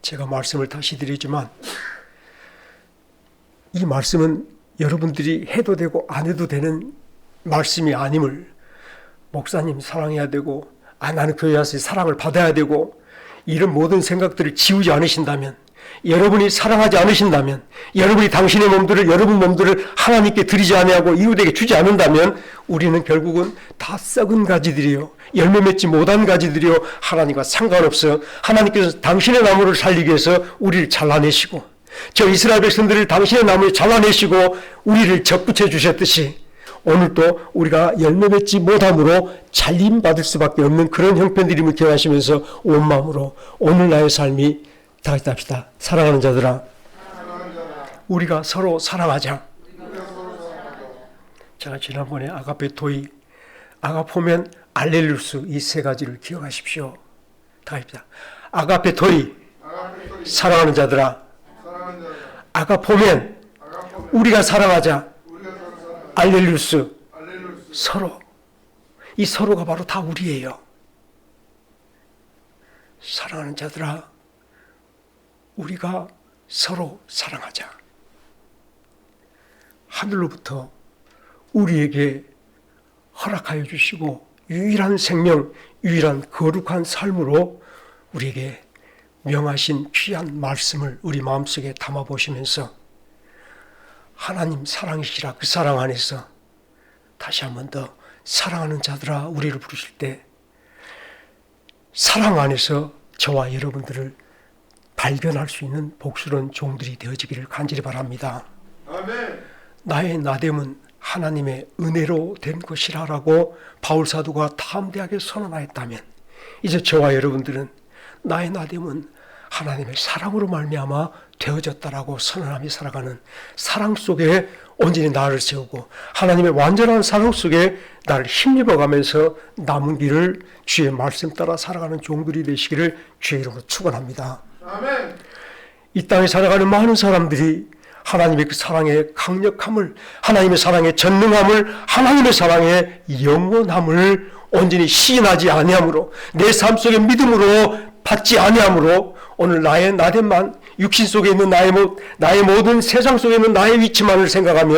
제가 말씀을 다시 드리지만 이 말씀은 여러분들이 해도 되고 안 해도 되는 말씀이 아님을, 목사님 사랑해야 되고 나는 교회 와서 사랑을 받아야 되고 이런 모든 생각들을 지우지 않으신다면, 여러분이 사랑하지 않으신다면, 여러분이 당신의 몸들을, 여러분 몸들을 하나님께 드리지 아니하고 이웃에게 주지 않는다면 우리는 결국은 다 썩은 가지들이요, 열매 맺지 못한 가지들이요, 하나님과 상관없어 하나님께서 당신의 나무를 살리기 위해서 우리를 잘라내시고, 저 이스라엘 백성들을 당신의 나무에 잘라내시고 우리를 접붙여 주셨듯이 오늘도 우리가 열매 맺지 못함으로 잘림받을 수밖에 없는 그런 형편들임을 기억하시면서 온 마음으로 오늘 나의 삶이, 다 같이 합시다. 사랑하는 자들아, 우리가 서로 사랑하자. 제가 지난번에 아가페 토이, 아가포면 알렐루스, 이 세 가지를 기억하십시오. 다 합시다. 아가페 토이, 사랑하는 자들아. 아가포면 우리가 사랑하자. 알렐루스, 서로. 이 서로가 바로 다 우리예요. 사랑하는 자들아, 우리가 서로 사랑하자. 하늘로부터 우리에게 허락하여 주시고 유일한 생명, 유일한 거룩한 삶으로 우리에게 명하신 귀한 말씀을 우리 마음속에 담아보시면서 하나님 사랑이시라 그 사랑 안에서 다시 한 번 더 사랑하는 자들아 우리를 부르실 때 사랑 안에서 저와 여러분들을 발견할 수 있는 복스러운 종들이 되어지기를 간절히 바랍니다. 아멘. 나의 나됨은 하나님의 은혜로 된 것이라고 바울 사도가 담대하게 선언하였다면, 이제 저와 여러분들은 나의 나됨은 하나님의 사랑으로 말미암아 되어졌다라고 선언하며 살아가는, 사랑 속에 온전히 나를 세우고 하나님의 완전한 사랑 속에 나를 힘입어가면서 남은 길을 주의 말씀 따라 살아가는 종들이 되시기를 주의 이름으로 축원합니다. 아멘. 이 땅에 살아가는 많은 사람들이 하나님의 그 사랑의 강력함을, 하나님의 사랑의 전능함을, 하나님의 사랑의 영원함을 온전히 시인하지 아니함으로, 내 삶 속의 믿음으로 받지 아니함으로 오늘 나의 나됨만, 육신 속에 있는 나의 모든 세상 속에 있는 나의 위치만을 생각하며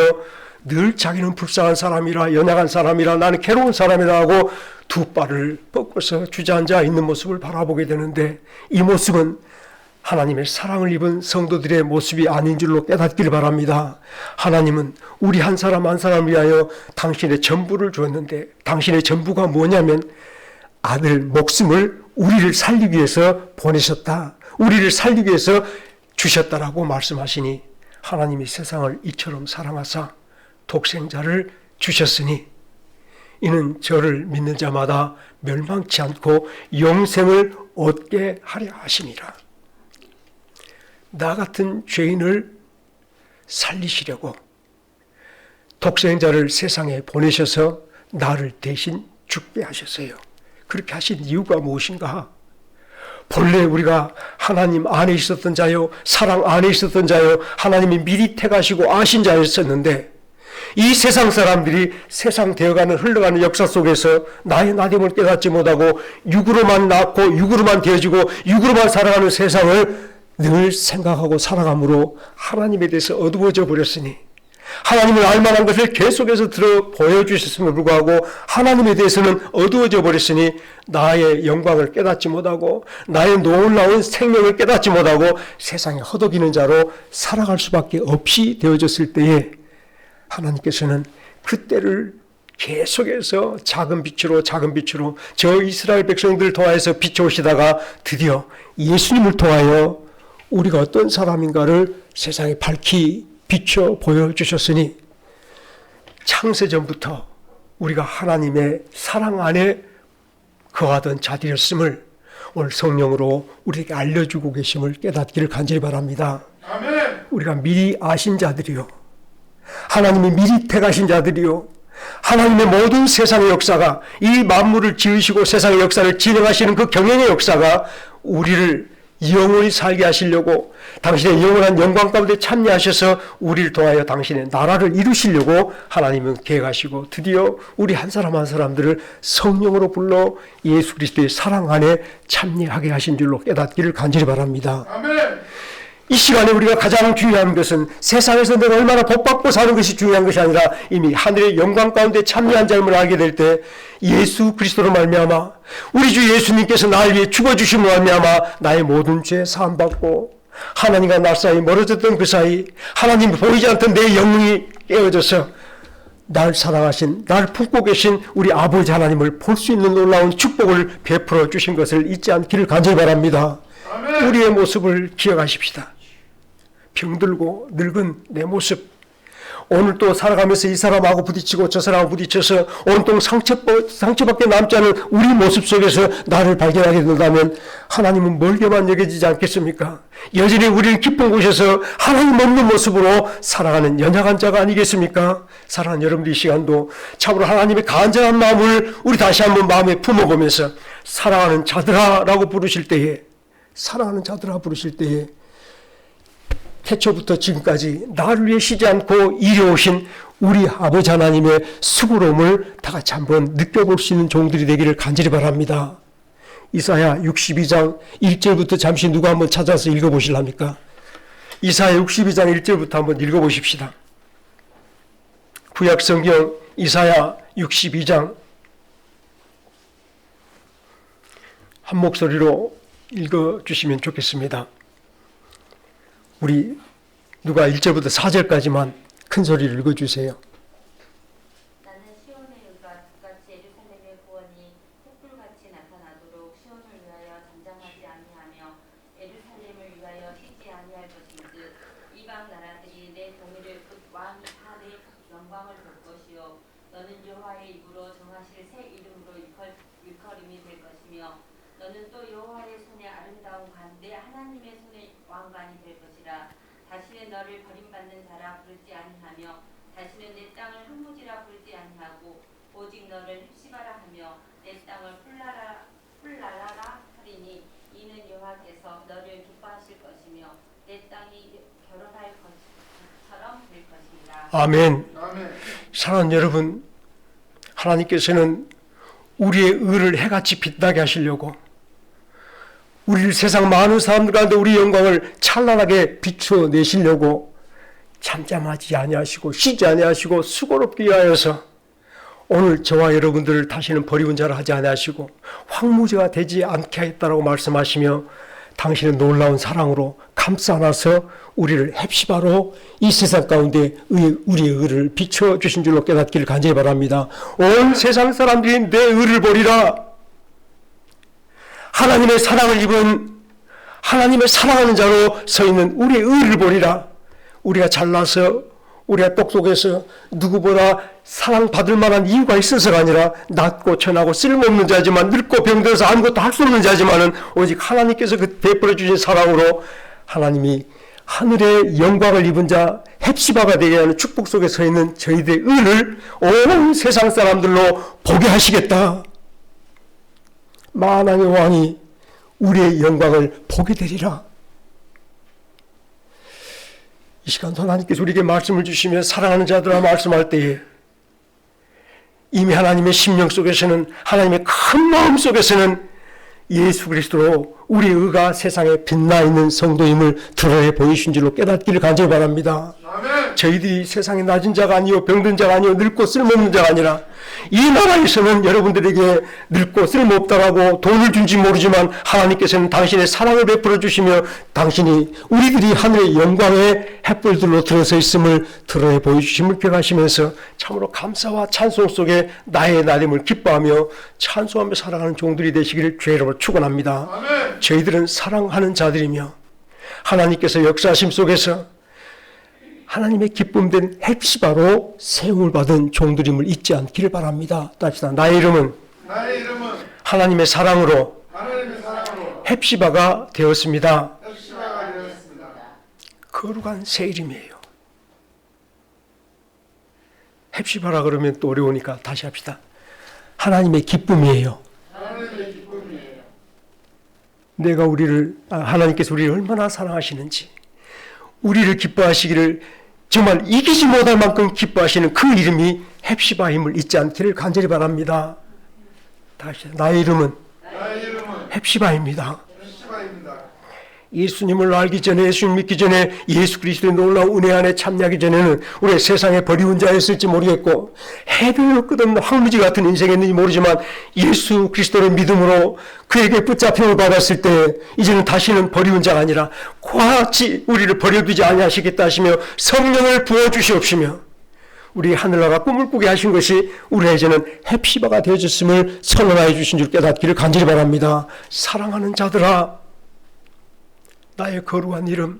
늘 자기는 불쌍한 사람이라, 연약한 사람이라, 나는 괴로운 사람이라 하고 두 발을 뻗고서 주저앉아 있는 모습을 바라보게 되는데, 이 모습은 하나님의 사랑을 입은 성도들의 모습이 아닌 줄로 깨닫기를 바랍니다. 하나님은 우리 한 사람 한 사람 위하여 당신의 전부를 주었는데, 당신의 전부가 뭐냐면 아들 목숨을 우리를 살리기 위해서 보내셨다, 우리를 살리기 위해서 주셨다라고 말씀하시니, 하나님이 세상을 이처럼 사랑하사 독생자를 주셨으니 이는 저를 믿는 자마다 멸망치 않고 영생을 얻게 하려 하심이라. 나 같은 죄인을 살리시려고 독생자를 세상에 보내셔서 나를 대신 죽게 하셨어요. 그렇게 하신 이유가 무엇인가? 본래 우리가 하나님 안에 있었던 자요, 사랑 안에 있었던 자요, 하나님이 미리 택하시고 아신 자였었는데, 이 세상 사람들이 세상 되어가는 흘러가는 역사 속에서 나의 나됨을 깨닫지 못하고 육으로만 낳고 육으로만 되어지고 육으로만 살아가는 세상을 늘 생각하고 살아감으로 하나님에 대해서 어두워져 버렸으니, 하나님을 알만한 것을 계속해서 들어 보여주셨음을 불구하고 하나님에 대해서는 어두워져 버렸으니 나의 영광을 깨닫지 못하고 나의 놀라운 생명을 깨닫지 못하고 세상에 허덕이는 자로 살아갈 수밖에 없이 되어졌을 때에, 하나님께서는 그때를 계속해서 작은 빛으로 저 이스라엘 백성들을 통하여서 비춰오시다가 드디어 예수님을 통하여 우리가 어떤 사람인가를 세상에 밝히 비춰 보여주셨으니, 창세전부터 우리가 하나님의 사랑 안에 거하던 자들이었음을 오늘 성령으로 우리에게 알려주고 계심을 깨닫기를 간절히 바랍니다. 아멘. 우리가 미리 아신 자들이요, 하나님이 미리 택하신 자들이요, 하나님의 모든 세상의 역사가, 이 만물을 지으시고 세상의 역사를 진행하시는 그 경영의 역사가 우리를 영원히 살게 하시려고 당신의 영원한 영광 가운데 참여하셔서 우리를 통하여 당신의 나라를 이루시려고 하나님은 계획하시고 드디어 우리 한 사람 한 사람들을 성령으로 불러 예수 그리스도의 사랑 안에 참여하게 하신 줄로 깨닫기를 간절히 바랍니다. 아멘. 이 시간에 우리가 가장 중요한 것은 세상에서 내가 얼마나 복받고 사는 것이 중요한 것이 아니라 이미 하늘의 영광 가운데 참여한 자임을 알게 될 때 예수 그리스도로 말미암아 우리 주 예수님께서 나를 위해 죽어주심으로 말미암아 나의 모든 죄 사함받고 하나님과 나 사이 멀어졌던 그 사이 하나님이 보이지 않던 내 영혼이 깨어져서 날 사랑하신 날 품고 계신 우리 아버지 하나님을 볼 수 있는 놀라운 축복을 베풀어 주신 것을 잊지 않기를 간절히 바랍니다. 아멘. 우리의 모습을 기억하십시다. 병들고 늙은 내 모습, 오늘 또 살아가면서 이 사람하고 부딪히고 저 사람하고 부딪혀서 온통 상처밖에 남지 않은 우리 모습 속에서 나를 발견하게 된다면 하나님은 멀게만 여겨지지 않겠습니까? 여전히 우리는 깊은 곳에서 하나님 없는 모습으로 살아가는 연약한 자가 아니겠습니까? 사랑하는 여러분들, 이 시간도 참으로 하나님의 간절한 마음을 우리 다시 한번 마음에 품어보면서 사랑하는 자들아라고 부르실 때에, 사랑하는 자들아 부르실 때에 태초부터 지금까지 나를 위해 쉬지 않고 이루어오신 우리 아버지 하나님의 수고로움을 다 같이 한번 느껴볼 수 있는 종들이 되기를 간절히 바랍니다. 이사야 62장 1절부터 잠시 누가 한번 찾아서 읽어보실랍니까? 이사야 62장 1절부터 한번 읽어보십시다. 구약성경 이사야 62장 한 목소리로 읽어주시면 좋겠습니다. 우리 누가 1절부터 4절까지만 큰 소리를 읽어주세요. 나는 시온의 의가 북같이 예루살렘의 구원이 횃불같이 나타나도록 시온을 위하여 잠잠하지 아니하며 예루살렘을 위하여 쉬지 아니할 것인즉 이방 나라들이 내 공의를 곧 왕이 다 내 영광을 볼 것이요 너는 여호와의 입으로 정하실 새 이름으로 일컬음이 될 것이며 너는 또 여호와의 손에 아름다운 관 내 하나님의 손에 왕관이 될 것이라. 다시는 너를 버림받는 자라 부르지 아니하며 다시는 내 땅을 흙무지라 부르지 아니하고 오직 너를 헵시바라 하며 내 땅을 풀랄라라 하리니 이는 여호와께서 너를 기뻐하실 것이며 내 땅이 결혼할 것처럼 될 것이니라. 아멘. 아멘. 사랑하는 여러분, 하나님께서는 우리의 의를 해같이 빛나게 하시려고 우리를 세상 많은 사람들 가운데 우리 영광을 찬란하게 비춰내시려고 잠잠하지 아니하시고 쉬지 아니하시고 수고롭게 하여서 오늘 저와 여러분들을 다시는 버리운 자를 하지 아니하시고 황무지가 되지 않게 하겠다라고 말씀하시며 당신의 놀라운 사랑으로 감싸 안아서 우리를 헵시바로 이 세상 가운데 우리의 의를 비춰주신 줄로 깨닫기를 간절히 바랍니다. 온 세상 사람들이 내 의를 보리라. 하나님의 사랑을 입은 하나님의 사랑하는 자로 서 있는 우리의 의를 보리라. 우리가 잘나서 우리가 똑똑해서 누구보다 사랑받을 만한 이유가 있어서가 아니라 낮고 천하고 쓸모없는 자지만 늙고 병들어서 아무것도 할 수 없는 자지만은 오직 하나님께서 그 베풀어 주신 사랑으로 하나님이 하늘의 영광을 입은 자 헵시바가 되게 하는 축복 속에 서 있는 저희들의 의를 온 세상 사람들로 보게 하시겠다. 만왕의 왕이 우리의 영광을 보게 되리라. 이 시간도 하나님께서 우리에게 말씀을 주시며 사랑하는 자들아 말씀할 때에 이미 하나님의 심령 속에서는 하나님의 큰 마음 속에서는 예수 그리스도로 우리의 의가 세상에 빛나 있는 성도임을 드러내 보이신 줄로 깨닫기를 간절히 바랍니다. 아멘. 저희들이 세상에 낮은 자가 아니요 병든 자가 아니요 늙고 쓸모없는 자가 아니라 이 나라에서는 여러분들에게 늙고 쓸모없다라고 돈을 준지 모르지만 하나님께서는 당신의 사랑을 베풀어 주시며 당신이 우리들이 하늘의 영광의 햇불들로 들어서 있음을 드러내 보여주심을 기억하시면서 참으로 감사와 찬송 속에 나의 나됨을 기뻐하며 찬송하며 살아가는 종들이 되시기를 주의 이름으로 축원합니다. 아멘. 저희들은 사랑하는 자들이며 하나님께서 역사하심 속에서 하나님의 기쁨된 헵시바로 세움을 받은 종들임을 잊지 않기를 바랍니다. 따시다. 나의 이름은 하나님의 사랑으로 헵시바가 되었습니다. 거룩한 새 이름이에요. 헵시바라 그러면 또 어려우니까 다시 합시다. 하나님의 기쁨이에요. 하나님께서 우리를 얼마나 사랑하시는지, 우리를 기뻐하시기를 정말 이기지 못할 만큼 기뻐하시는 그 이름이 헵시바임을 잊지 않기를 간절히 바랍니다. 다시 나의 이름은 헵시바입니다. 예수님을 알기 전에, 예수님 믿기 전에, 예수 그리스도의 놀라운 은혜 안에 참여하기 전에는 우리 세상에 버리운 자였을지 모르겠고 해변으로 끝없는 황무지 같은 인생이었는지 모르지만 예수 그리스도를 믿음으로 그에게 붙잡힘을 받았을 때 이제는 다시는 버리운 자가 아니라 그와 같이 우리를 버려두지 아니하시겠다 하시며 성령을 부어주시옵시며 우리 하늘나라 꿈을 꾸게 하신 것이 우리가 이제는 헵시바가 되어졌음을 선언하여 주신 줄 깨닫기를 간절히 바랍니다. 사랑하는 자들아, 나의 거룩한 이름,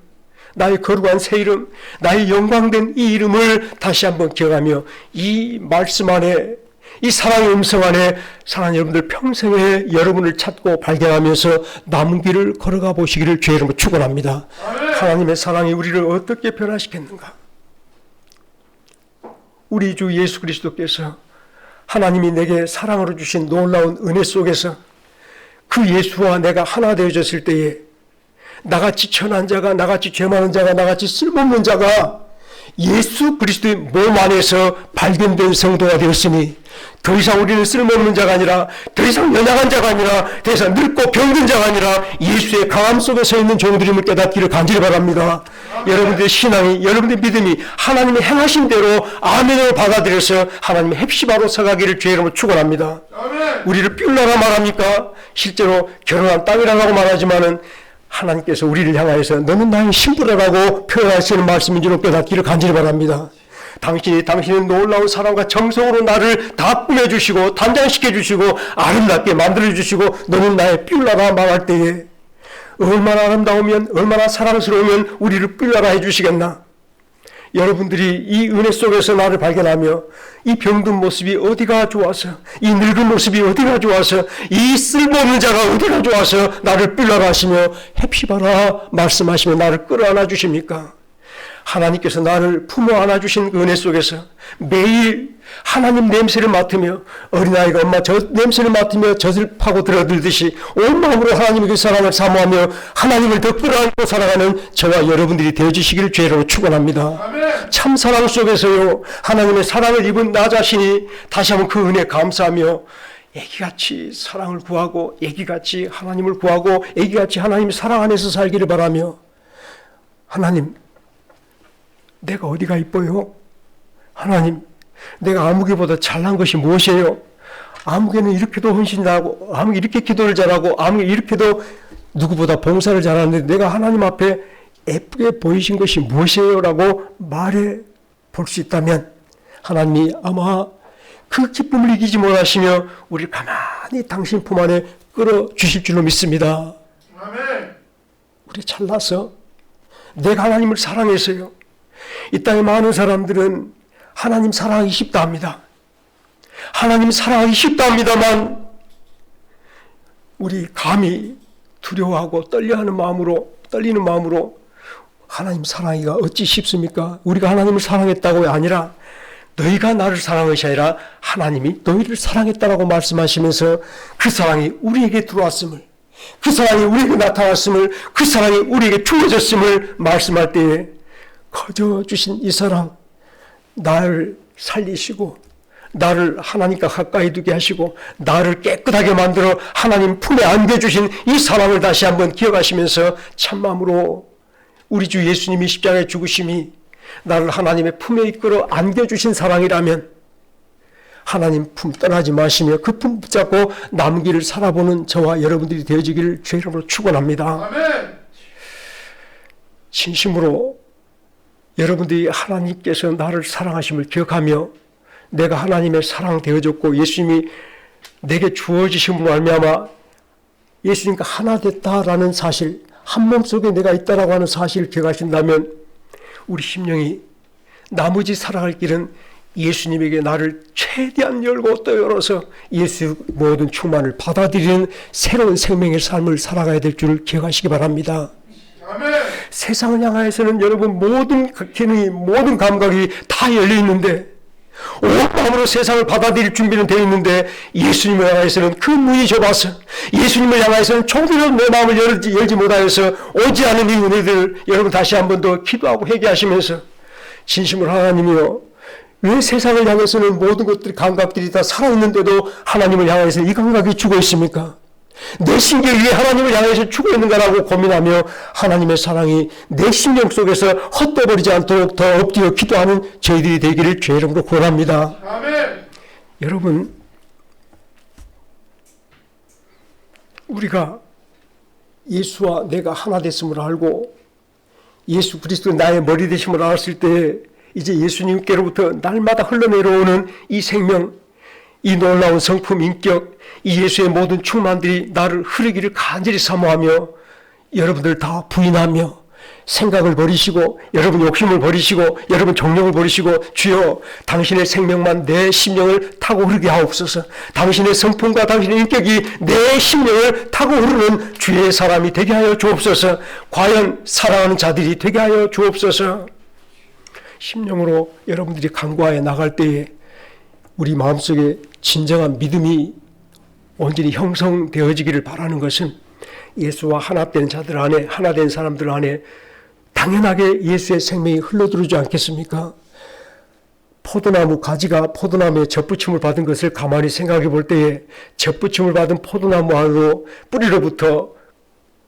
나의 거룩한 새 이름, 나의 영광된 이 이름을 다시 한번 기억하며 이 말씀 안에, 이 사랑의 음성 안에 사랑하는 여러분들 평생에 여러분을 찾고 발견하면서 남은 길을 걸어가 보시기를 주의 이름으로 축원합니다. 하나님의 사랑이 우리를 어떻게 변화시켰는가? 우리 주 예수 그리스도께서 하나님이 내게 사랑으로 주신 놀라운 은혜 속에서 그 예수와 내가 하나 되어졌을 때에 나같이 천한 자가, 나같이 죄 많은 자가, 나같이 쓸모없는 자가 예수 그리스도의 몸 안에서 발견된 성도가 되었으니 더 이상 우리는 쓸모없는 자가 아니라, 더 이상 연약한 자가 아니라, 더 이상 늙고 병든 자가 아니라 예수의 강함 속에 서 있는 종들임을 깨닫기를 간절히 바랍니다. 여러분들의 신앙이, 여러분들의 믿음이 하나님의 행하신 대로 아멘으로 받아들여서 하나님의 헵시바로 서가기를 주의 이름으로 축원합니다. 우리를 뷸라라 말합니까? 실제로 결혼한 땅이라고 말하지만은 하나님께서 우리를 향하여서 너는 나의 신부라라고 표현하시는 말씀인 줄 깨닫기를 간절히 바랍니다. 당신의 놀라운 사랑과 정성으로 나를 다 꾸며주시고 단장시켜주시고 아름답게 만들어주시고 너는 나의 뷸라라 말할 때에 얼마나 아름다우면, 얼마나 사랑스러우면 우리를 뷸라라 해주시겠나? 여러분들이 이 은혜 속에서 나를 발견하며 이 병든 모습이 어디가 좋아서, 이 늙은 모습이 어디가 좋아서, 이 쓸모없는 자가 어디가 좋아서 나를 뷸라라 하시며 헵시바라 말씀하시며 나를 끌어안아 주십니까? 하나님께서 나를 품어 안아주신 그 은혜 속에서 매일 하나님 냄새를 맡으며, 어린아이가 엄마 저 냄새를 맡으며 젖을 파고 들어들듯이 온 마음으로 하나님의 그 사랑을 사모하며 하나님을 더 끌어안고 살아가는 저와 여러분들이 되어주시기를 주의로 축원합니다. 참 사랑 속에서요, 하나님의 사랑을 입은 나 자신이 다시 한번 그 은혜에 감사하며 애기같이 사랑을 구하고, 애기같이 하나님을 구하고, 애기같이 하나님의 사랑 안에서 살기를 바라며, 하나님, 내가 어디가 이뻐요? 하나님, 내가 아무개보다 잘난 것이 무엇이에요? 아무개는 이렇게도 헌신하고, 아무개 이렇게 기도를 잘하고, 아무개 이렇게도 누구보다 봉사를 잘하는데 내가 하나님 앞에 예쁘게 보이신 것이 무엇이에요? 라고 말해 볼 수 있다면 하나님이 아마 그 기쁨을 이기지 못하시며 우리를 가만히 당신 품 안에 끌어주실 줄로 믿습니다. 우리 잘나서 내가 하나님을 사랑해서요, 이 땅에 많은 사람들은 하나님 사랑하기 쉽다 합니다. 하나님 사랑하기 쉽다 합니다만 우리 감히 두려워하고 떨리는 마음으로 하나님 사랑하기가 어찌 쉽습니까? 우리가 하나님을 사랑했다고가 아니라 너희가 나를 사랑한 것이 아니라 하나님이 너희를 사랑했다라고 말씀하시면서 그 사랑이 우리에게 들어왔음을, 그 사랑이 우리에게 나타났음을, 그 사랑이 우리에게 주어졌음을 말씀할 때에 거저 주신 이 사랑, 나를 살리시고 나를 하나님과 가까이 두게 하시고 나를 깨끗하게 만들어 하나님 품에 안겨주신 이 사랑을 다시 한번 기억하시면서 참마음으로 우리 주 예수님이 십자가에 죽으심이 나를 하나님의 품에 이끌어 안겨주신 사랑이라면 하나님 품 떠나지 마시며 그 품 붙잡고 남은 길을 살아보는 저와 여러분들이 되어지기를 주의 이름으로 축원합니다. 진심으로 여러분들이 하나님께서 나를 사랑하심을 기억하며 내가 하나님의 사랑 되어졌고 예수님이 내게 주어지심으로 말미암아 예수님과 하나 됐다라는 사실, 한 몸 속에 내가 있다라고 하는 사실을 기억하신다면 우리 심령이 나머지 살아갈 길은 예수님에게 나를 최대한 열고 또 열어서 예수 모든 충만을 받아들이는 새로운 생명의 삶을 살아가야 될 줄을 기억하시기 바랍니다. 아멘. 세상을 향하여서는 여러분 모든 기능이, 모든 감각이 다 열려 있는데 온 마음으로 세상을 받아들일 준비는 되어 있는데 예수님을 향해서는 그 문이 좁아서, 예수님을 향해서는 조금도 내 마음을 열지 못하여서 오지 않은 이 은혜들, 여러분 다시 한 번 더 기도하고 회개하시면서 진심으로 하나님이여, 왜 세상을 향해서는 모든 것들이, 감각들이 다 살아있는데도 하나님을 향해서 이 감각이 죽어 있습니까? 내 신경이 왜 하나님을 향해서 죽어 있는가라고 고민하며 하나님의 사랑이 내 심령 속에서 헛되어버리지 않도록 더 엎드려 기도하는 저희들이 되기를 주의 이름으로 권합니다. 아멘. 여러분, 우리가 예수와 내가 하나 됐음을 알고 예수 그리스도 나의 머리 되심을 알았을 때 이제 예수님께로부터 날마다 흘러내려오는 이 생명, 이 놀라운 성품, 인격, 이 예수의 모든 충만들이 나를 흐르기를 간절히 사모하며 여러분들 다 부인하며 생각을 버리시고 여러분 욕심을 버리시고 여러분 정욕을 버리시고 주여 당신의 생명만 내 심령을 타고 흐르게 하옵소서. 당신의 성품과 당신의 인격이 내 심령을 타고 흐르는 주의 사람이 되게 하여 주옵소서. 과연 사랑하는 자들이 되게 하여 주옵소서. 심령으로 여러분들이 간구하여 나갈 때에 우리 마음속에 진정한 믿음이 온전히 형성되어지기를 바라는 것은 예수와 하나된 자들 안에, 하나된 사람들 안에 당연하게 예수의 생명이 흘러들어오지 않겠습니까? 포도나무 가지가 포도나무에 젖붙임을 받은 것을 가만히 생각해 볼 때에 젖붙임을 받은 포도나무 안으로 뿌리로부터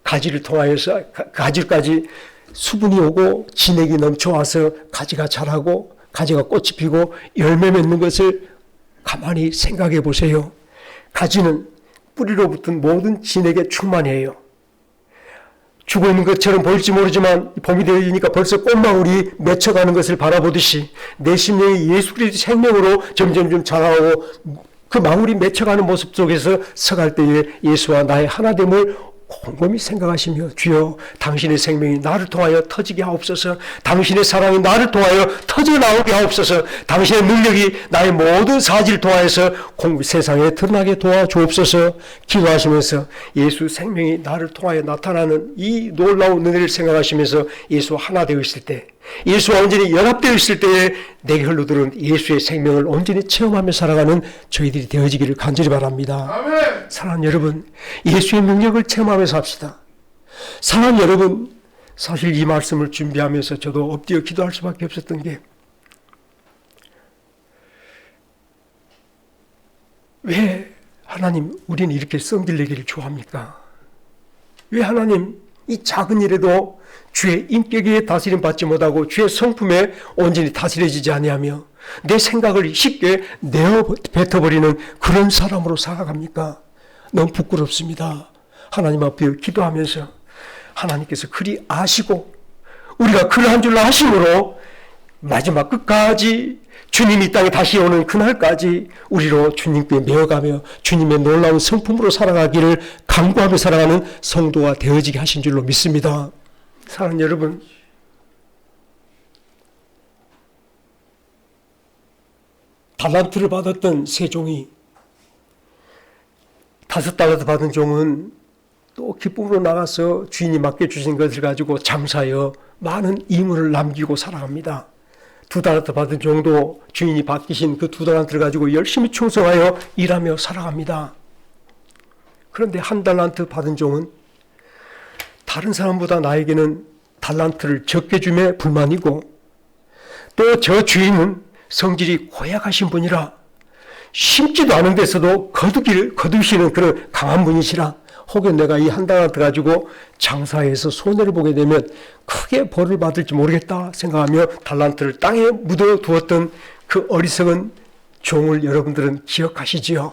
가지를 통하여서 가지까지 수분이 오고 진액이 넘쳐와서 가지가 자라고 가지가 꽃이 피고 열매 맺는 것을 가만히 생각해 보세요. 가지는 뿌리로 붙은 모든 진액에 충만해요. 죽어 있는 것처럼 보일지 모르지만 봄이 되니까 벌써 꽃망울이 맺혀가는 것을 바라보듯이 내 심령이 예수 그리스도 생명으로 점점 자라고 그 망울이 맺혀가는 모습 속에서 서갈 때에 예수와 나의 하나됨을 곰곰이 생각하시며 주여 당신의 생명이 나를 통하여 터지게 하옵소서. 당신의 사랑이 나를 통하여 터져나오게 하옵소서. 당신의 능력이 나의 모든 사지를 통하여서 세상에 드러나게 도와주옵소서. 기도하시면서 예수 생명이 나를 통하여 나타나는 이 놀라운 은혜를 생각하시면서 예수와 하나 되어 있을 때, 예수와 온전히 연합되어 있을 때에 내게 흘러들은 예수의 생명을 온전히 체험하며 살아가는 저희들이 되어지기를 간절히 바랍니다. 아멘. 사랑하는 여러분, 예수의 능력을 체험하면서 합시다. 사랑하는 여러분, 사실 이 말씀을 준비하면서 저도 엎드려 기도할 수밖에 없었던 게, 왜 하나님 우리는 이렇게 썩들내기를 좋아합니까? 왜 하나님 이 작은 일에도 주의 인격에 다스림 받지 못하고 주의 성품에 온전히 다스려지지 아니하며 내 생각을 쉽게 내어 뱉어버리는 그런 사람으로 살아갑니까? 너무 부끄럽습니다. 하나님 앞에 기도하면서 하나님께서 그리 아시고 우리가 그러한 줄 아심으로 마지막 끝까지 주님이 이 땅에 다시 오는 그날까지 우리로 주님께 메어가며 주님의 놀라운 성품으로 살아가기를 간구하며 살아가는 성도가 되어지게 하신 줄로 믿습니다. 사랑하는 여러분, 달란트를 받았던 세 종이 5달란트 받은 종은 또 기쁨으로 나가서 주인이 맡겨주신 것을 가지고 장사하여 많은 이물을 남기고 살아갑니다. 2달란트 받은 종도 주인이 맡기신 그 2달란트를 가지고 열심히 충성하여 일하며 살아갑니다. 그런데 1달란트 받은 종은 다른 사람보다 나에게는 달란트를 적게 줌에 불만이고 또 저 주인은 성질이 고약하신 분이라 심지도 않은 데서도 거두시는 그런 강한 분이시라 혹여 내가 이 1달란트 가지고 장사해서 손해를 보게 되면 크게 벌을 받을지 모르겠다 생각하며 달란트를 땅에 묻어두었던 그 어리석은 종을 여러분들은 기억하시지요?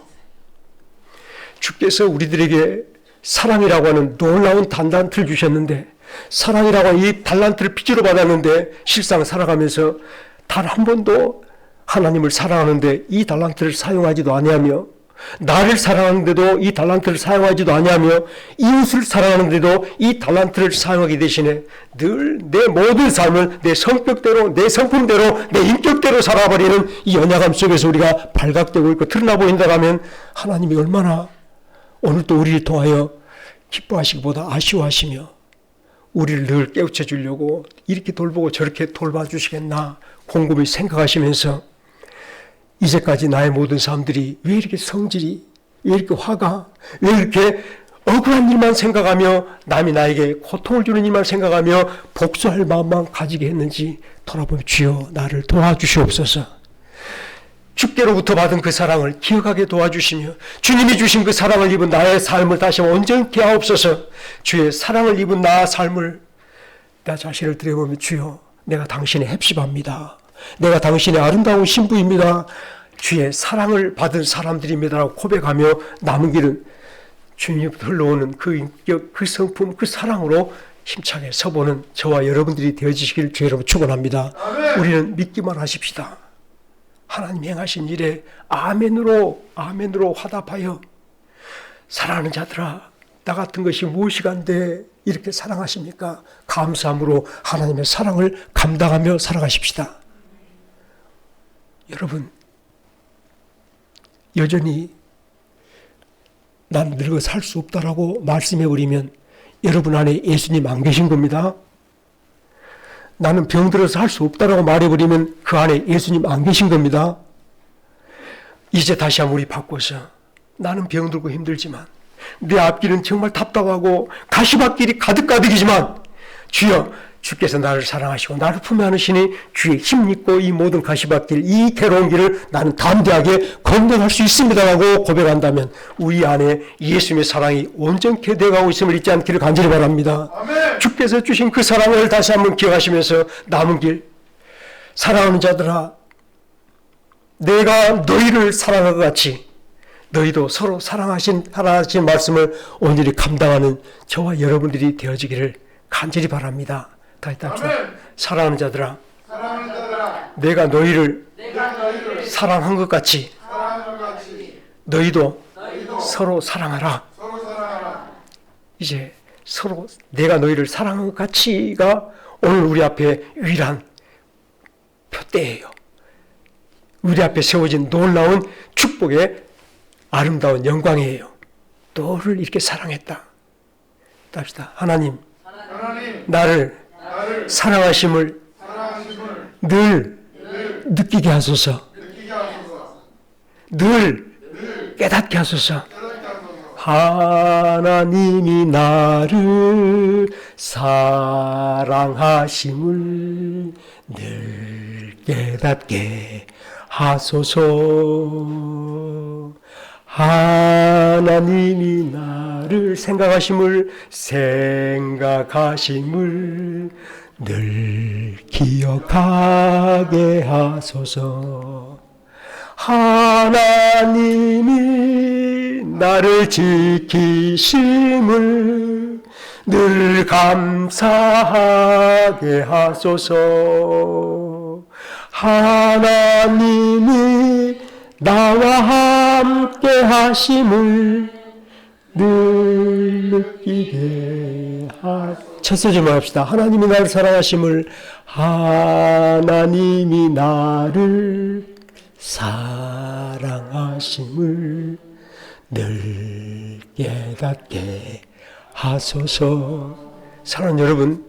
주께서 우리들에게 사랑이라고 하는 놀라운 달란트를 주셨는데 사랑이라고 하는 이 달란트를 빚으로 받았는데 실상 살아가면서 단 한 번도 하나님을 사랑하는데 이 달란트를 사용하지도 아니하며 나를 사랑하는데도 이 달란트를 사용하지도 아니하며 이웃을 사랑하는데도 이 달란트를 사용하게 되시네. 늘 내 모든 삶을 내 성격대로 내 성품대로 내 인격대로 살아버리는 이 연약함 속에서 우리가 발각되고 있고 드러나 보인다면 하나님이 얼마나 오늘도 우리를 통하여 기뻐하시기보다 아쉬워하시며 우리를 늘 깨우쳐 주려고 이렇게 돌보고 저렇게 돌봐주시겠나 곰곰이 생각하시면서 이제까지 나의 모든 삶들이 왜 이렇게 성질이, 왜 이렇게 화가, 왜 이렇게 억울한 일만 생각하며 남이 나에게 고통을 주는 일만 생각하며 복수할 마음만 가지게 했는지 돌아보며 주여 나를 도와주시옵소서. 주께로부터 받은 그 사랑을 기억하게 도와주시며 주님이 주신 그 사랑을 입은 나의 삶을 다시 온전케 하옵소서. 주의 사랑을 입은 나의 삶을 나 자신을 들여보며 주여 내가 당신의 헵시바입니다. 내가 당신의 아름다운 신부입니다. 주의 사랑을 받은 사람들입니다라고 고백하며 남은 길은 주님부터 흘러오는 그 인격, 그 성품, 그 사랑으로 힘차게 서보는 저와 여러분들이 되어지시길 주의 이름으로 축원합니다. 우리는 믿기만 하십시다. 하나님 행하신 일에 아멘으로 화답하여 사랑하는 자들아 나 같은 것이 무엇이간데 이렇게 사랑하십니까? 감사함으로 하나님의 사랑을 감당하며 살아가십시다. 여러분 여전히 난 늙어 살 수 없다라고 말씀해버리면 여러분 안에 예수님 안 계신 겁니다. 나는 병들어서 할 수 없다라고 말해버리면 그 안에 예수님 안 계신 겁니다. 이제 다시 한번 우리 바꿔서 나는 병들고 힘들지만 내 앞길은 정말 답답하고 가시밭길이 가득가득이지만 주여 주께서 나를 사랑하시고 나를 품에 안으시니 주의 힘입고 이 모든 가시밭길 이 괴로운 길을 나는 담대하게 건너갈 수 있습니다라고 고백한다면 우리 안에 예수님의 사랑이 온전케 되어가고 있음을 잊지 않기를 간절히 바랍니다. 아멘. 주께서 주신 그 사랑을 다시 한번 기억하시면서 남은 길 사랑하는 자들아 내가 너희를 사랑한 것 같이 너희도 서로 사랑하신 말씀을 온전히 감당하는 저와 여러분들이 되어지기를 간절히 바랍니다. 다시 사랑하는 자들아, 내가 너희를 사랑한 것 같이 너희도 서로 사랑하라. 이제 서로 내가 너희를 사랑한 것 같이가 오늘 우리 앞에 유일한 표대예요. 우리 앞에 세워진 놀라운 축복의 아름다운 영광이에요. 너를 이렇게 사랑했다. 답시다. 하나님 나를 사랑하심을 늘 느끼게 하소서. 늘 깨닫게 하소서. 하나님이 나를 사랑하심을 늘 깨닫게 하소서. 하나님이 나를 생각하심을 늘 기억하게 하소서. 하나님이 나를 지키심을 늘 감사하게 하소서. 하나님이 나와 함께 하심을 늘 느끼게 첫 소절만 합시다. 하나님이 나를 사랑하심을 하나님이 나를 사랑하심을 늘 깨닫게 하소서. 사랑하는 여러분,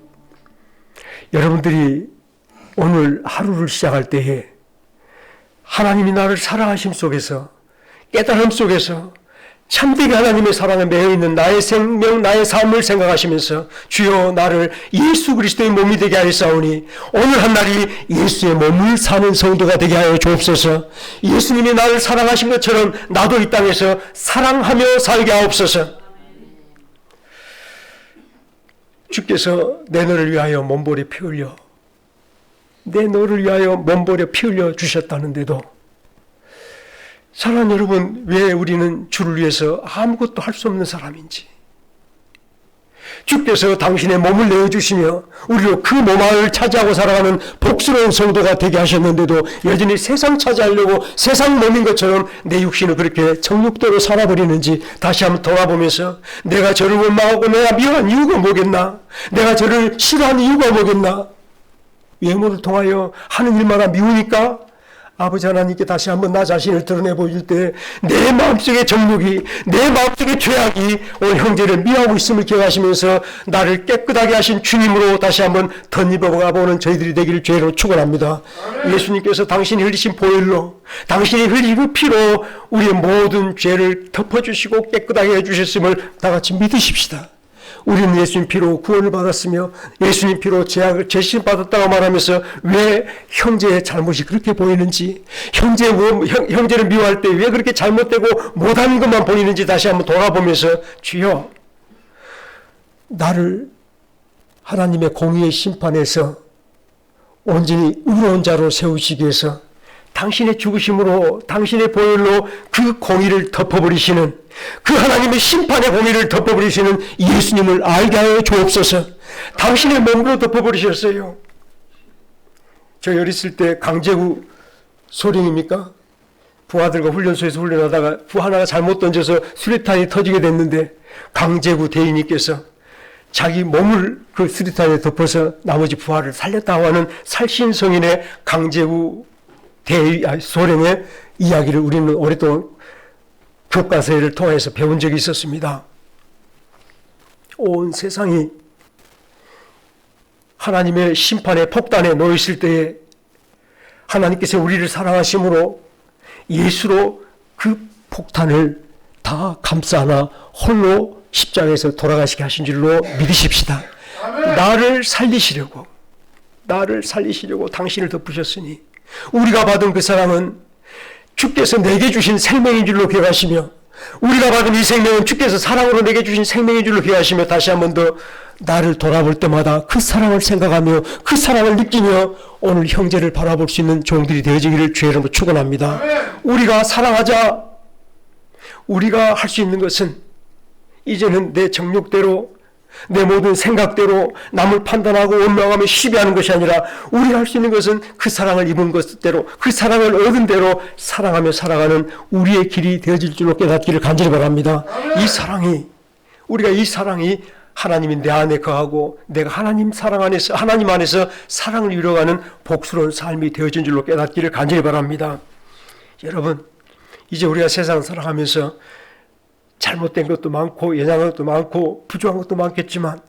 여러분들이 오늘 하루를 시작할 때에 하나님이 나를 사랑하심 속에서 깨달음 속에서 참되게 하나님의 사랑에 매여있는 나의 생명 나의 삶을 생각하시면서 주여 나를 예수 그리스도의 몸이 되게 하였사오니 오늘 한날이 예수의 몸을 사는 성도가 되게 하여 주옵소서. 예수님이 나를 사랑하신 것처럼 나도 이 땅에서 사랑하며 살게 하옵소서. 주께서 내 너를 위하여 몸보리 피 흘려 내 너를 위하여 몸보려 피 흘려 주셨다는데도 사랑하는 여러분, 왜 우리는 주를 위해서 아무것도 할 수 없는 사람인지, 주께서 당신의 몸을 내어주시며 우리로 그 몸 안을 차지하고 살아가는 복스러운 성도가 되게 하셨는데도 여전히 세상 차지하려고 세상 몸인 것처럼 내 육신을 그렇게 정욕대로 살아버리는지 다시 한번 돌아보면서 내가 저를 원망하고 내가 미워한 이유가 뭐겠나? 내가 저를 싫어하는 이유가 뭐겠나? 외모를 통하여 하는 일마다 미우니까? 아버지 하나님께 다시 한번 나 자신을 드러내 보일 때 내 마음속의 정욕이, 내 마음속의 죄악이 오늘 형제를 미워하고 있음을 기억하시면서 나를 깨끗하게 하신 주님으로 다시 한번 덧입어가 보는 저희들이 되기를 죄로 축원합니다. 예수님께서 당신이 흘리신 보혈로, 당신이 흘리신 그 피로 우리의 모든 죄를 덮어주시고 깨끗하게 해주셨음을 다 같이 믿으십시다. 우리는 예수님 피로 구원을 받았으며 예수님 피로 죄신 받았다고 말하면서 왜 형제의 잘못이 그렇게 보이는지, 형제를 미워할 때 왜 그렇게 잘못되고 못하는 것만 보이는지 다시 한번 돌아보면서 주여, 나를 하나님의 공의의 심판에서 온전히 의로운 자로 세우시기 위해서 당신의 죽으심으로, 당신의 보혈로 그 공의를 덮어버리시는, 그 하나님의 심판의 공의를 덮어버리시는 예수님을 알게 하여 주옵소서. 당신의 몸으로 덮어버리셨어요. 저 어렸을 때 강제구 소령입니까? 부하들과 훈련소에서 훈련하다가 부 하나가 잘못 던져서 수류탄이 터지게 됐는데 강제구 대위님께서 자기 몸을 그 수류탄에 덮어서 나머지 부하를 살렸다고 하는 살신성인의 강제구 소령의 이야기를 우리는 오랫동안 교과서를 통해서 배운 적이 있었습니다. 온 세상이 하나님의 심판의 폭탄에 놓였을 때에 하나님께서 우리를 사랑하심으로 예수로 그 폭탄을 다 감싸 안아 홀로 십자가에서 돌아가시게 하신 줄로 믿으십시다. 나를 살리시려고 당신을 덮으셨으니 우리가 받은 그 사랑은 주께서 내게 주신 생명인 줄로 기억하시며, 우리가 받은 이 생명은 주께서 사랑으로 내게 주신 생명인 줄로 기억하시며, 다시 한 번 더 나를 돌아볼 때마다 그 사랑을 생각하며 그 사랑을 느끼며 오늘 형제를 바라볼 수 있는 종들이 되어지기를 주의 이름으로 축원합니다. 우리가 사랑하자. 우리가 할 수 있는 것은 이제는 내 정욕대로, 내 모든 생각대로 남을 판단하고 원망하며 시비하는 것이 아니라 우리가 할 수 있는 것은 그 사랑을 입은 것대로, 그 사랑을 얻은 대로 사랑하며 살아가는 우리의 길이 되어질 줄로 깨닫기를 간절히 바랍니다. 우리가 이 사랑이 하나님이 내 안에 거하고 내가 하나님 안에서 사랑을 이루어가는 복스러운 삶이 되어진 줄로 깨닫기를 간절히 바랍니다. 여러분, 이제 우리가 세상 살아가면서 잘못된 것도 많고 연약한 것도 많고 부족한 것도 많겠지만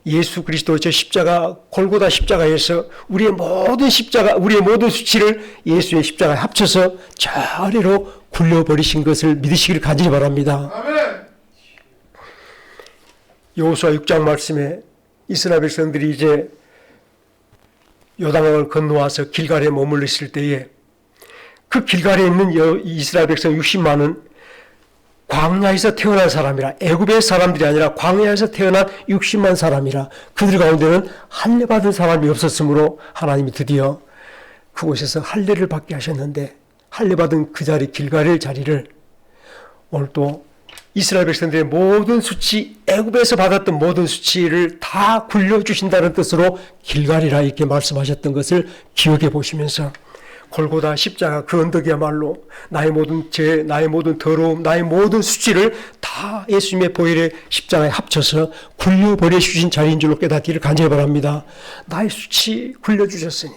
예수 그리스도 저 십자가, 골고다 십자가에서 우리의 모든 수치를 예수의 십자가에 합쳐서 저 아래로 굴려버리신 것을 믿으시기를 간절히 바랍니다. 아멘. 여호수아 6장 말씀에 이스라엘 백성들이 이제 요단강을 건너와서 길갈에 머물러 있을 때에 그 길갈에 있는 이스라엘 백성 60만은 광야에서 태어난 사람이라, 애굽의 사람들이 아니라 광야에서 태어난 60만 사람이라, 그들 가운데는 할례 받은 사람이 없었으므로 하나님이 드디어 그곳에서 할례를 받게 하셨는데, 할례 받은 그 자리, 길갈의 자리를 오늘 또 이스라엘 백성들의 모든 수치, 애굽에서 받았던 모든 수치를 다 굴려주신다는 뜻으로 길갈이라 이렇게 말씀하셨던 것을 기억해 보시면서, 골고다 십자가 그 언덕이야말로 나의 모든 죄, 나의 모든 더러움, 나의 모든 수치를 다 예수님의 보혈의 십자가에 합쳐서 굴려버려 주신 자리인 줄로 깨닫기를 간절히 바랍니다. 나의 수치 굴려주셨으니,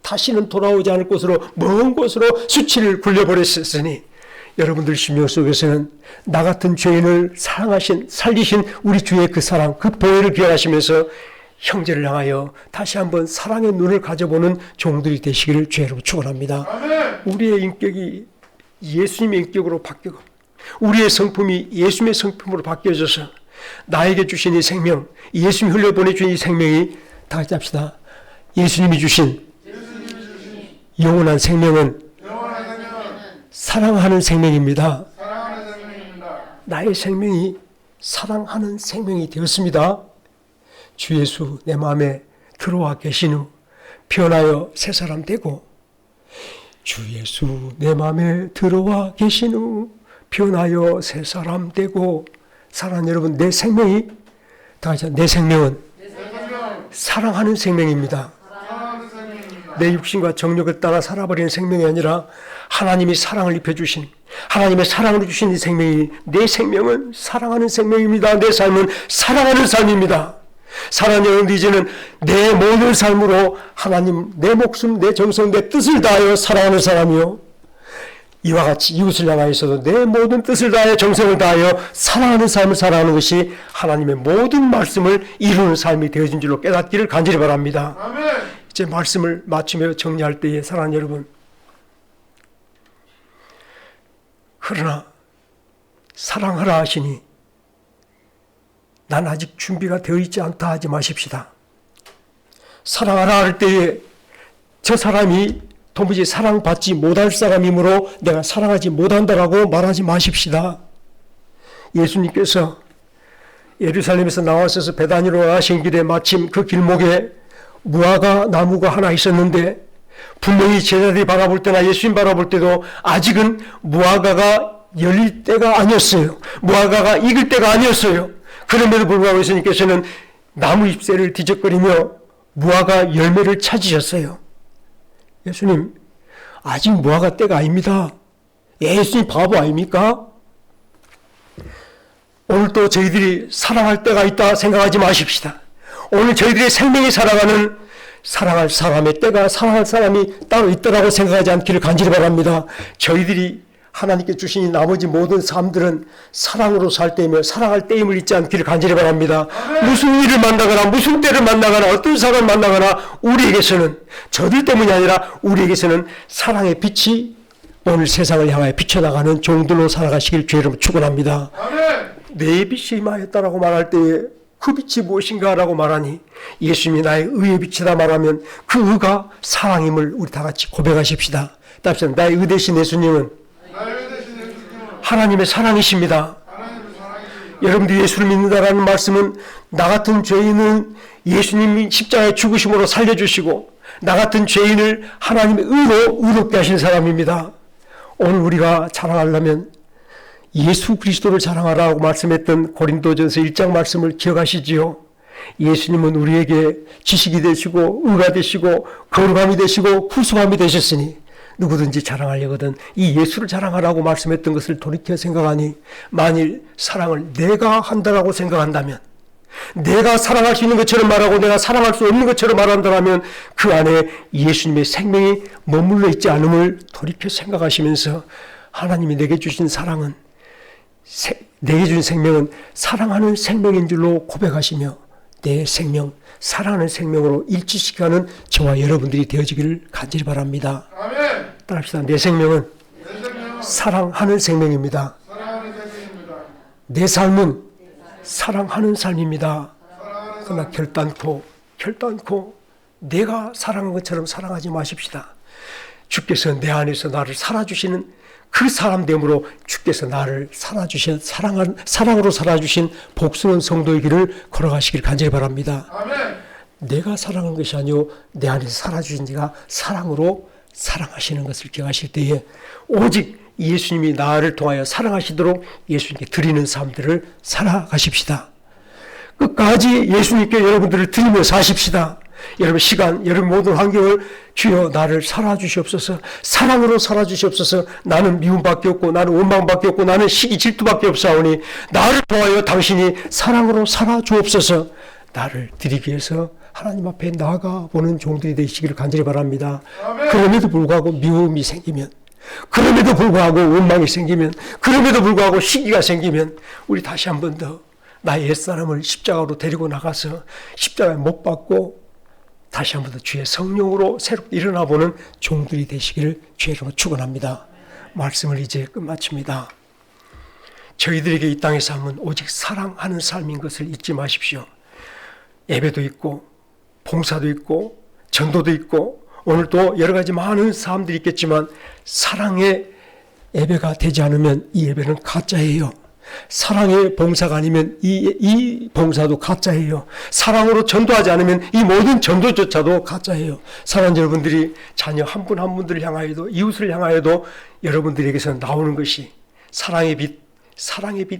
다시는 돌아오지 않을 곳으로, 먼 곳으로 수치를 굴려버렸으니, 여러분들 심령 속에서는 나 같은 죄인을 살리신 우리 주의 그 사랑, 그 보혈을 기억하시면서 형제를 향하여 다시 한번 사랑의 눈을 가져보는 종들이 되시기를 주의로 축원합니다. 우리의 인격이 예수님의 인격으로 바뀌고 우리의 성품이 예수님의 성품으로 바뀌어져서 나에게 주신 이 생명, 예수님이 흘려보내준 이 생명이, 다 같이 합시다. 예수님이 주신 영원한 생명은 사랑하는 생명입니다. 나의 생명이 사랑하는 생명이 되었습니다. 주 예수 내 마음에 들어와 계신 후 변하여 새 사람 되고, 주 예수 내 마음에 들어와 계신 후 변하여 새 사람 되고. 사랑하는 여러분, 내 생명이, 다 같이 내 생명은 사랑하는 생명입니다. 내 육신과 정욕을 따라 살아버리는 생명이 아니라 하나님이 사랑을 입혀주신, 하나님의 사랑으로 주신 이 생명이, 내 생명은 사랑하는 생명입니다. 내 삶은 사랑하는 삶입니다. 사랑하는 여러분, 이제는 내 모든 삶으로 하나님, 내 목숨, 내 정성, 내 뜻을 다하여 사랑하는 사람이요, 이와 같이 이웃을 향하여서도 내 모든 뜻을 다하여 정성을 다하여 사랑하는 삶을 살아가는 것이 하나님의 모든 말씀을 이루는 삶이 되어진 줄로 깨닫기를 간절히 바랍니다. 아멘. 이제 말씀을 마치며 정리할 때에 사랑하는 여러분, 그러나 사랑하라 하시니 난 아직 준비가 되어 있지 않다 하지 마십시다. 사랑하라 할 때에 저 사람이 도무지 사랑받지 못할 사람이므로 내가 사랑하지 못한다라고 말하지 마십시다. 예수님께서 예루살렘에서 나와서 베다니로 가신 길에 마침 그 길목에 무화과 나무가 하나 있었는데, 분명히 제자들이 바라볼 때나 예수님 바라볼 때도 아직은 무화과가 열릴 때가 아니었어요. 무화과가 익을 때가 아니었어요. 그럼에도 불구하고 예수님께서는 나무 잎새를 뒤적거리며 무화과 열매를 찾으셨어요. 예수님, 아직 무화과 때가 아닙니다. 예수님 바보 아닙니까? 오늘 또 저희들이 사랑할 때가 있다 생각하지 마십시다. 오늘 저희들의 생명이 살아가는 사랑할 사람의 때가, 사랑할 사람이 따로 있다라고 생각하지 않기를 간절히 바랍니다. 저희들이 하나님께 주신 이 나머지 모든 삶들은 사랑으로 살 때이며 사랑할 때임을 잊지 않기를 간절히 바랍니다. 무슨 일을 만나거나 무슨 때를 만나거나 어떤 사람을 만나거나 우리에게서는, 저들 때문이 아니라 우리에게서는 사랑의 빛이 오늘 세상을 향하여 비춰나가는 종들로 살아가시길 주의로 축원합니다. 내 빛이 임하였다라고 말할 때에 그 빛이 무엇인가 라고 말하니 예수님이 나의 의의 빛이다 말하면 그 의가 사랑임을 우리 다 같이 고백하십시다. 답변, 나의 의 대신 예수님은 하나님의 사랑이십니다. 여러분들이 예수를 믿는다라는 말씀은 나 같은 죄인은 예수님이 십자가에 죽으심으로 살려주시고 나 같은 죄인을 하나님의 의로 의롭게 하신 사람입니다. 오늘 우리가 자랑하려면 예수 그리스도를 자랑하라고 말씀했던 고린도전서 1장 말씀을 기억하시지요. 예수님은 우리에게 지식이 되시고 의가 되시고 거룩함이 되시고 구속함이 되셨으니 누구든지 자랑하려거든 이 예수를 자랑하라고 말씀했던 것을 돌이켜 생각하니, 만일 사랑을 내가 한다라고 생각한다면, 내가 사랑할 수 있는 것처럼 말하고 내가 사랑할 수 없는 것처럼 말한다면 그 안에 예수님의 생명이 머물러 있지 않음을 돌이켜 생각하시면서 하나님이 내게 주신 사랑은, 내게 준 생명은 사랑하는 생명인 줄로 고백하시며 내 생명, 사랑하는 생명으로 일치시켜가는 저와 여러분들이 되어지기를 간절히 바랍니다. 아멘. 따라합시다. 내 생명은 사랑하는 생명입니다. 내 삶은 사랑하는 삶입니다. 그러나 결단코 내가 사랑한 것처럼 사랑하지 마십시다. 주께서 내 안에서 나를 살아주시는 그 사람 되므로 주께서 나를 살아주신 사랑으로 살아주신 복스러운 성도의 길을 걸어가시길 간절히 바랍니다. 아멘. 내가 사랑한 것이 아니요 내 안에서 살아주신 이가 사랑으로 사랑하시는 것을 기억하실 때에 오직 예수님이 나를 통하여 사랑하시도록 예수님께 드리는 삶들을 살아가십시다. 끝까지 예수님께 여러분들을 드리며 사십시다. 여러분 시간, 여러분 모든 환경을 주여 나를 살아주시옵소서, 사랑으로 살아주시옵소서. 나는 미움밖에 없고 나는 원망밖에 없고 나는 시기 질투밖에 없사오니 나를 통하여 당신이 사랑으로 살아주옵소서. 나를 드리기 위해서 하나님 앞에 나아가 보는 종들이 되시기를 간절히 바랍니다. 아멘. 그럼에도 불구하고 미움이 생기면, 그럼에도 불구하고 원망이 생기면, 그럼에도 불구하고 시기가 생기면 우리 다시 한 번 더 나의 옛사람을 십자가로 데리고 나가서 십자가에 못 박고 다시 한 번 더 주의 성령으로 새롭게 일어나 보는 종들이 되시기를 주의로 축원합니다. 말씀을 이제 끝마칩니다. 저희들에게 이 땅의 삶은 오직 사랑하는 삶인 것을 잊지 마십시오. 예배도 있고 봉사도 있고 전도도 있고 오늘 또 여러 가지 많은 사람들이 있겠지만 사랑의 예배가 되지 않으면 이 예배는 가짜예요. 사랑의 봉사가 아니면 이 봉사도 가짜예요. 사랑으로 전도하지 않으면 이 모든 전도조차도 가짜예요. 사랑하는 여러분들이 자녀 한 분 한 분들을 향하여도 이웃을 향하여도 여러분들에게서 나오는 것이 사랑의 빛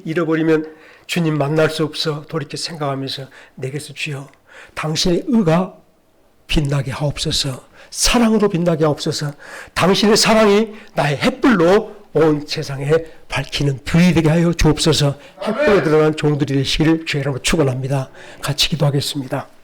잃어버리면 주님 만날 수 없어 돌이켜 생각하면서 내게서 주여 당신의 의가 빛나게 하옵소서, 사랑으로 빛나게 하옵소서. 당신의 사랑이 나의 햇불로 온 세상에 밝히는 불이 되게 하여 주옵소서. 햇불에 들어간 종들이 되시기를 주의 이름으로 축원합니다. 같이 기도하겠습니다.